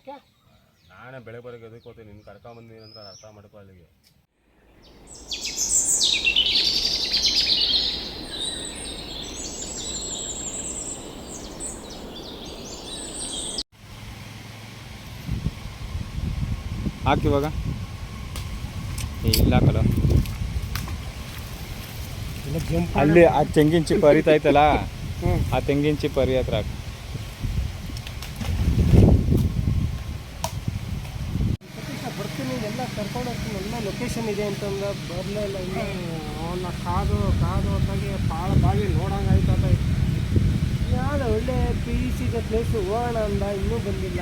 ಯಾಕೆ ನಾನೇ ಬೆಳೆ ಬರೋಕೆ ಎದಕ್ಕೆ ಹೋಗ್ತೀನಿ, ನಿನ್ನ ಕರ್ಕೊಂಬಂದಿನಿ ಅಂತ ಅರ್ಥ ಮಾಡ್ಕೊ ಅಲ್ಲಿಗೆ. ಹಾಕಿವಾಗ ಇಲ್ಲ ಕಲ ಅಲ್ಲಿ ಆ ತೆಂಗಿನ ಚಿಪ್ಪು ಹರಿತಾಯ್ತಲ್ಲ, ಆ ತೆಂಗಿನ ಚಿಪ್ಪು ಹರಿ ಹತ್ರ ಹಾಕಿ. ಬರ್ತೀನಿ, ಎಲ್ಲ ಕರ್ಕೊಂಡು ಹೋಗ್ತೀನಿ, ಎಲ್ಲ ಲೊಕೇಶನ್ ಇದೆ ಅಂತಂದ ಬರಲೇ ಇಲ್ಲ. ಇಲ್ಲ ಅವನ್ನ ಕಾದು ಹೊತ್ತಾಗಿ ಭಾಳ ಬಾಗಿ ನೋಡಂಗೆ ಆಯ್ತದ. ಯಾವ್ದು ಒಳ್ಳೆ ಪೀಸ್ ಇದೆ ಪ್ಲೇಸು ಹೋಗೋಣ ಅಂದ, ಇನ್ನೂ ಬಂದಿಲ್ಲ.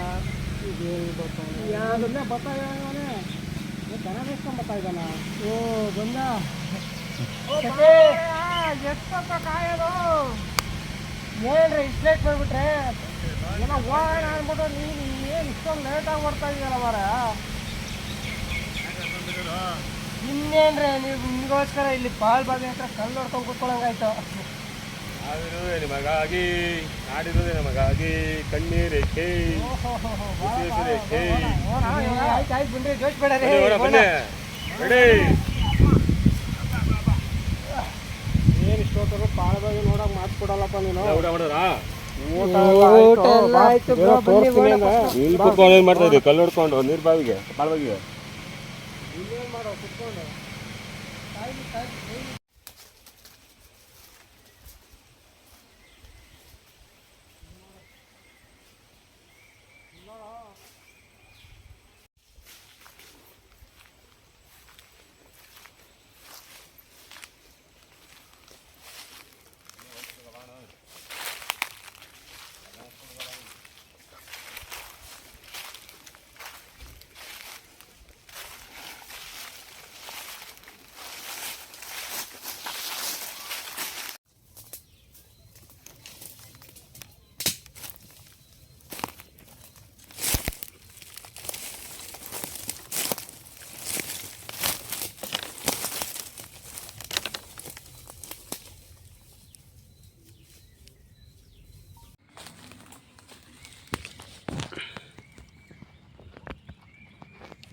ಯಾವುದನ್ನೇ ಬರ್ತಾ ಇದ್ದಾನೆ, ದನ ಬೇಸ್ಕೊಂಡು ಬರ್ತಾ ಇದ್ದಾನ. ಓ ಬಂದ ಎಷ್ಟೊತ್ತ ಕಾಯೋದು ಏನ್ರಿ ಇಷ್ಟು ಲೇಟ್ ಮಾಡಿಬಿಟ್ರೆ? ಏನೋ ಹೋಗೋಣ ಅಂದ್ಬಿಟ್ಟು ನೀನು ಏನು ಇಷ್ಟೊಂದು ಲೇಟಾಗಿ ಬರ್ತಾ ಇದೆಯಲ್ಲ ಮಾರ. ಇನ್ನೇನ್ರಿ ನೀವು ನಿಮಗೋಸ್ಕರ ಇಲ್ಲಿ ಪಾಲ್ ಬಾವಿ ಹತ್ರ ಕಲ್ಲು ಹೊಡ್ಕೊಂಡು ಕೂತ್ಕೊಳ್ಳಂಗಾಯ್ತು. ನಿಮಗಾಗಿ ನಾಡಿರುವುದೇ ನಮಗಾಗಿ ಕಣ್ಣೀರೇಕೆ ಆಯ್ತು ಆಯ್ತು ಬನ್ರಿ, ಜೋಶ್ ಬೇಡ ರೀ. ಏನು ಇಷ್ಟೊತ್ತರು ಪಾಳ ಬಾವಿ ನೋಡಕ್ ಮಾತ್ಕೊಡಲ್ಲಪ್ಪ ನೀನು. ಊಟ ಮಾಡಿದ್ರಾ? ಮಾಡ್ತಾ ಇದ್ದೀವಿ ಕಲ್ಲು ಹೊಡ್ಕೊಂಡು ನೀರು ಬಾವಿಗೆ ಪಾಳ ಬಾವಿಗೆ. ಇನ್ನೇನು ಮಾಡೋ ಕುತ್ಕೊಂಡು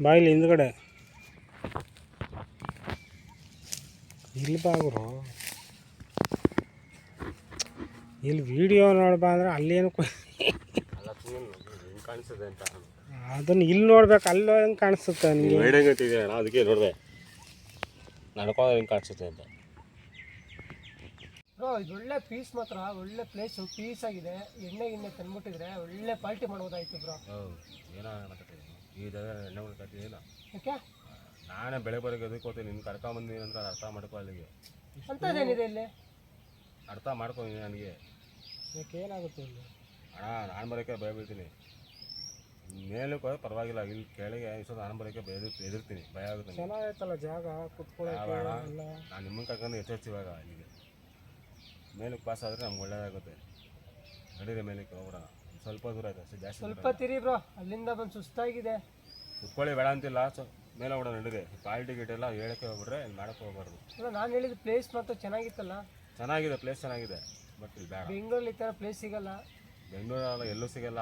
ಬಾಯಿಲಿ ಹಿಂದ್ಗಡೆ ಇಲ್ಲಿ ಬಾಗುರು. ಇಲ್ಲಿ ವಿಡಿಯೋ ನೋಡ್ಬಾ ಅಂದ್ರೆ ಅಲ್ಲೇನು ಕಾಣಿಸ್ತದೆ ಅಂತ ಅದನ್ನು ಇಲ್ಲಿ ನೋಡ್ಬೇಕು, ಅಲ್ಲೋ ಹೆಂಗೆ ಕಾಣಿಸುತ್ತೆ ನಿಮಗೆ? ಅದಕ್ಕೆ ನೋಡಿದೆ ನಡ್ಕೊಂಡು ಹೆಂಗೆ ಕಾಣಿಸುತ್ತೆ ಅಂತ. ಇದು ಒಳ್ಳೆ ಪೀಸ್ ಮಾತ್ರ, ಒಳ್ಳೆ ಪ್ಲೇಸು, ಪೀಸ್ ಆಗಿದೆ. ಎಣ್ಣೆ ತಂದ್ಬಿಟ್ಟಿದ್ರೆ ಒಳ್ಳೆ ಪಾರ್ಟಿ ಮಾಡ್ಬೋದಾಯ್ತು ಬ್ರೋ. ಏನೋ ಈ ಜಾಗ ಎಣ್ಣೆ ಇಲ್ಲ. ಯಾಕೆ ನಾನೇ ಬೆಳೆ ಬರೋಕೆ ಎದಕ್ಕೆ ಹೋಗ್ತೀನಿ, ನಿನ್ನ ಕರ್ಕೊಂಬಂದಿನಿ ಅಂತ ಅರ್ಥ ಮಾಡ್ಕೊ ಅಲ್ಲಿಗೆ. ಅಂಥದ್ದೇನಿದೆ ಇಲ್ಲಿ? ಅರ್ಥ ಮಾಡ್ಕೊ ನನಗೆ. ಯಾಕೆ ಏನಾಗುತ್ತೆ ಇಲ್ಲಿ? ಅಣ್ಣ ನಾನು ಬರೋಕ್ಕೆ ಭಯ ಬೀಳ್ತೀನಿ. ಮೇಲಕ್ಕೆ ಹೋದ್ರೆ ಪರವಾಗಿಲ್ಲ, ಇಲ್ಲಿ ಕೆಳಗೆ ಇಷ್ಟೊಂದು ನಾನು ಬರೋಕ್ಕೆ ಎದುರ್ತೀನಿ, ಭಯ ಆಗುತ್ತೆ. ಚೆನ್ನಾಗೈತಲ್ಲ ಜಾಗ ಕುತ್ಕೊಳ್ಳೋಕೆ. ನಾನು ನಿಮ್ಮನ್ನು ಕರ್ಕೊಂಡು ಹೆಚ್ಚು ಇವಾಗ ಇಲ್ಲಿಗೆ ಮೇಲಕ್ಕೆ ಪಾಸ್ ಆದರೆ ನಮ್ಗೆ ಒಳ್ಳೇದಾಗುತ್ತೆ. ನಡೀರಿ ಮೇಲಕ್ಕೆ ಹೋಗ್ಬಿಡೋಣ. ಸ್ವಲ್ಪ ದೂರ ಆಯ್ತು ಅಷ್ಟೇ, ಜಾಸ್ತಿ ಸ್ವಲ್ಪ ತಿರಿ ಬ್ರೋ. ಅಲ್ಲಿಂದ ಬಂದು ಸುಸ್ತಾಗಿದೆ. ಕುತ್ಕೊಳ್ಳಿ ಬೇಡ ಅಂತಿಲ್ಲ, ಮೇಲೆ ಹೋಗೋಣ ನಡೀರಿ. ಕ್ವಾಲಿಟಿ ಗೀಟ್ ಎಲ್ಲ ಹೇಳಕ್ಕೆ ಹೋಗ್ಬಿಟ್ರೆ ಇಲ್ಲಿ ಮಾಡೋಕ್ಕೆ ಹೋಗ್ಬಾರ್ದು. ಅಲ್ಲ ನಾನು ಹೇಳಿದ ಪ್ಲೇಸ್ ಮಾತ್ರ ಚೆನ್ನಾಗಿತ್ತಲ್ಲ. ಚೆನ್ನಾಗಿದೆ, ಪ್ಲೇಸ್ ಚೆನ್ನಾಗಿದೆ, ಬಟ್ ಇಲ್ಲಿ ಬೇಡ. ಬೆಂಗಳೂರಲ್ಲಿ ಈ ಥರ ಪ್ಲೇಸ್ ಸಿಗಲ್ಲ. ಬೆಂಗಳೂರಲ್ಲ ಎಲ್ಲೂ ಸಿಗಲ್ಲ,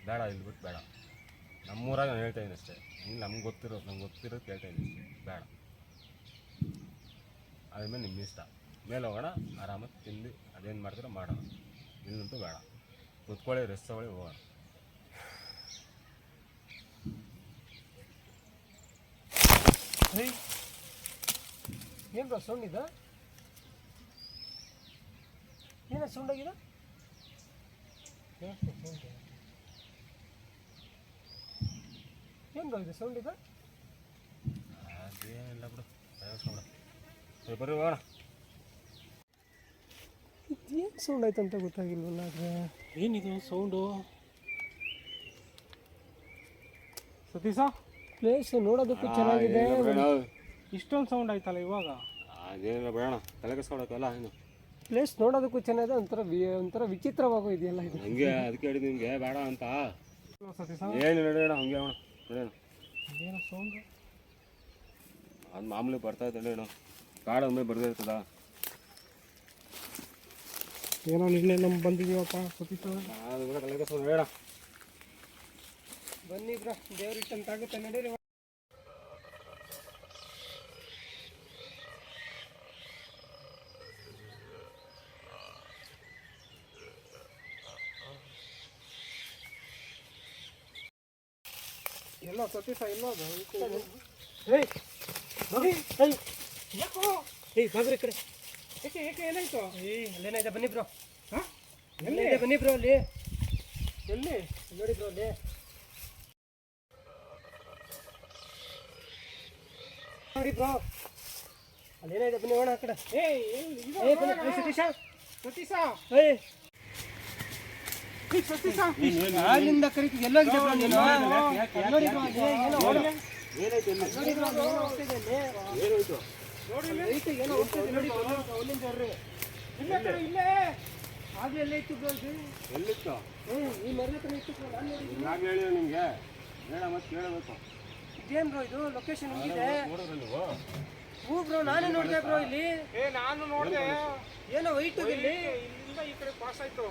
ಬೇಡ ಇಲ್ಲಿ ಬಿಟ್ಟು ಬೇಡ. ನಮ್ಮೂರಾಗ ನಾನು ಹೇಳ್ತಾ ಇದ್ದೀನಿ ಅಷ್ಟೇ. ಇಲ್ಲಿ ನಮ್ಗೆ ಗೊತ್ತಿರೋದು ಕೇಳ್ತಾ ಇದ್ದೀನಿ, ಬೇಡ. ಅದಾದ್ಮೇಲೆ ನಿಮ್ಮ ಇಷ್ಟ. ಮೇಲೆ ಹೋಗೋಣ, ಆರಾಮಾಗಿ ತಿಂದು ಅದೇನು ಮಾಡ್ತೀರೋ ಮಾಡೋಣ. ಇಲ್ಲಂತೂ ಬೇಡ. ಕುತ್ಕೊಳ್ಳಿ, ರೆಸ್ಟ್ ತಗೊಳ್ಳಿ, ಹೋಗೋಣ. ಏನು ಬ್ರೋ ಸೌಂಡ್ ಇದೆ? ಏನೋ ಸೌಂಡ್ ಆಗಿದೆ? ಏನು ಬ್ರೋ ಇದು ಸೌಂಡ್ ಇದೆ? ಅದೇನಿಲ್ಲ ಬಿಡು, ಬರ್ರಿ ಹೋಗೋಣ. ಏನು ಸೌಂಡ್ ಆಯ್ತು ಅಂತ ಗೊತ್ತಾಗಿಲ್ವಲ್ಲ. ಆದರೆ ಏನಿದು ಸೌಂಡು? ಸತೀಶ, ಪ್ಲೇಸ್ ನೋಡೋದಕ್ಕೂ ಚೆನ್ನಾಗಿದೆ, ಇಷ್ಟೊಂದು ಸೌಂಡ್ ಆಯ್ತಲ್ಲ ಇವಾಗ. ಅದೇನಿಲ್ಲ ಬೇಡ, ತಲೆ ಕೆಸ್ಕೊಳಕ್ಕಲ್ಲ. ಏನು ಪ್ಲೇಸ್ ನೋಡೋದಕ್ಕೂ ಚೆನ್ನಾಗಿದೆ, ಒಂಥರ ವಿಚಿತ್ರವಾಗೂ ಇದೆಯಲ್ಲ ಇದು. ಹಂಗೆ ಅದಕ್ಕೆ ಹೇಳಿದ್ದು ನಿಮಗೆ ಬೇಡ ಅಂತ. ಸತೀಶ ಏನು ನಡೆಯೋಣ, ಹಂಗೆ ಹೋಣ ನಡೆಯೋಣ. ಅದೇನೋ ಸೌಂಡು ಅದು ಮಾಮೂಲಿ ಬರ್ತಾ ಇದ್ದ ನಡೆಯೋಣ. ಕಾಡು ಒಮ್ಮೆ ಬರ್ದೇ ಇರ್ತದ. ಏನೋ ನಿನ್ನೆ ನಮ್ಮ ಬಂದಿದ್ದೀವಪ್ಪ ಸತೀಶ. ಅದು ಕೂಡ ತಲೆ ಕೆಸ್ಕೊಂಡು ಹೇಳ. ಬನ್ನಿ ಬ್ರೋ, ದೇವ್ರ ಇಟ್ಟಂತ ಆಗುತ್ತೆ ನಡೀರಿ. ಎಲ್ಲೋ ಸತೀಶ ಎಲ್ಲೋ ಅದು ಏಯ್ ನೋಡಿ ಏಯ್ ಯಾಕೋ ಏಯ್ ಬಾಗ್ರಿ ಕಡೆ ಏಕೆ ಏಕೆ ಏನಾಯ್ತು? ಅಲ್ಲೇನಾಯ್ತು ಬನ್ನಿ ಬ್ರೋ. ಹಾಂ ಎಲ್ಲಿದೆ ಬನ್ನಿ ಬ್ರೋ, ಅಲ್ಲಿ ಎಲ್ಲಿ ನೋಡಿ ಬ್ರೋ, ಅಲ್ಲಿ ನೋಡಿ ಬ್ರೋ, ಅಲ್ಲೇನಾಯ್ತು ಬನ್ನಿ ಹೋಗೋಣ ಆ ಕಡೆ. ಸತೀಶ ಸತೀಶ ಏಯ್ ಅಲ್ಲಿಂದ ಕರೀತಿ ಎಲ್ಲೋಗಿದೆ ಬ್ರೋ ನೀನು? ನೋಡಿ ಬ್ರೋ, ಏನೋ ಏನಾಯ್ತು ಎಲ್ಲಿ? ನೋಡಿ ಬ್ರೋ, ಏನೋ ಹೋಗ್ತಿದೆ ಅಲ್ಲಿ. ಏನಾಯ್ತು? ನೋಡಿ ಐತೆ ಏನೋ ಹೋಗ್ತಿದೆ ನೋಡಿ ಬ್ರೋ, ಅಲ್ಲಿಂದ ಬರ್ರಿ. ಇಲ್ಲೇ ಕಡೆ ಇಲ್ಲೇ ಹಾಗೆ ಎಲ್ಲ ಇತ್ತು ಬ್ರೋ ಇದು. ಎಲ್ಲಿತ್ತು? ಈ ಮರದ ಹತ್ರ ಇತ್ತು ಬ್ರೋ, ನಾನು ನೋಡಿದ್ದೀನಿ. ಯಾಕೆ ಹೇಳಿ ನಿಮಗೆ ಹೇಳ ಮತ್ತೆ ಕೇಳಬೇಕು. ಇದೇನು ಬ್ರೋ ಇದು ಲೊಕೇಶನ್ ಹಿಂಗಿದೆ? ನೋಡಿದ್ರೆ ನೀವು ಹ್ಞೂ ಬ್ರೋ, ನಾನೇ ನೋಡಿದೆ ಬ್ರೋ ಇಲ್ಲಿ. ನಾನು ನೋಡಿದೆ, ಏನೋ ವೈಟ್ ಇಲ್ಲಿ. ಇಲ್ಲಿಂದ ಈ ಕಡೆ ಪಾಸ್ ಆಯ್ತು.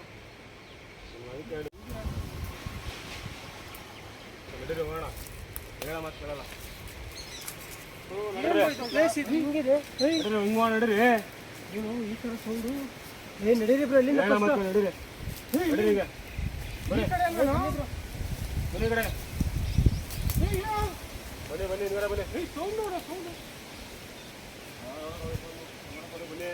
ನಡೀರಿ ಹೋಗೋಣ, ಹೇಳ ಮತ್ತೆ ಕೇಳಲ್ಲ. ಏನು ಬ್ರೋ ಇದು ಪ್ಲೇಸ್ ಇದು ಹಿಂಗಿದೆ? ಹಿಂಗೆ ನಡೀರಿ, ಏನು ಈ ಥರ ಸೌಂಡು? ನಡೀರಿ ಬ್ರೋ, ಇಲ್ಲಿಂದ ಹೇಳ first. ಮತ್ತೆ ನಡೀರಿ ನಡೀರಿ ಈಗ ಈ ಕಡೆ ಅಲ್ಲ ಬ್ರೋ. ಬನ್ನಿ ಕಡೆ ಬನ್ನಿ ಬನ್ನಿ ನೀವೇ ಬನ್ನಿ. ಸೌಂಡ್ ನೋಡು ಸೌಂಡು. ಬನ್ನಿ